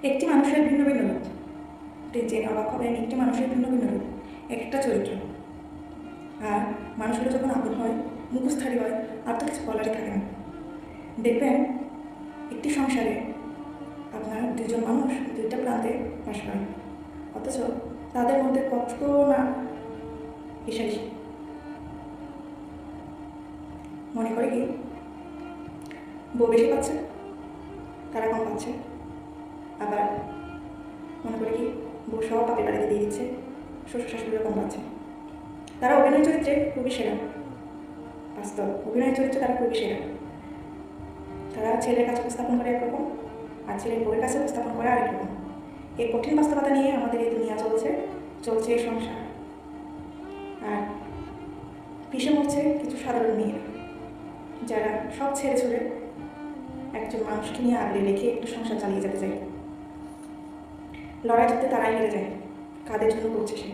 একটি মানুষের ভিন্ন ভিন্ন রূপ, জেনে অবাক হবেন, একটি মানুষের ভিন্ন ভিন্ন রূপ, এক একটা চরিত্র। আর মানুষগুলো যখন আপন হয়, মুখোশধারী হয়, আর তো কিছু বলারই থাকে না। দেখবেন একটি সংসারে আপনার দুজন মানুষ দুইটা প্রান্তে বাস করে, অথচ তাদের মধ্যে কত না হিসাবি। মনে করে কি বউ বেশি পাচ্ছে, তারা কম পাচ্ছে। আবার মনে করে কি বউ সব বাপের বাড়িতে দিয়ে দিচ্ছে, শ্বশুর শাশুড়িরা কম পাচ্ছে। তারা অভিনয় চরিত্রে খুবই সেরা, বাস্তব অভিনয় চরিত্রে তারা খুবই সেরা। তারা ছেলের কাছে উপস্থাপন করে একরকম, আর ছেলের বউয়ের কাছে উপস্থাপন করে আরেক রকম। এই কঠিন বাস্তবতা নিয়ে আমাদের এই দুনিয়া চলছে এই সংসার। আর পিষে মরছে কিছু সাধারণ মেয়েরা, যারা সব ছেড়ে ছুড়ে একজন মানুষকে নিয়ে আগলে রেখে একটু সংসার চালিয়ে যেতে চায়। লড়াই করতে তারাই হেরে যায়, কাদের জন্য করছে সে।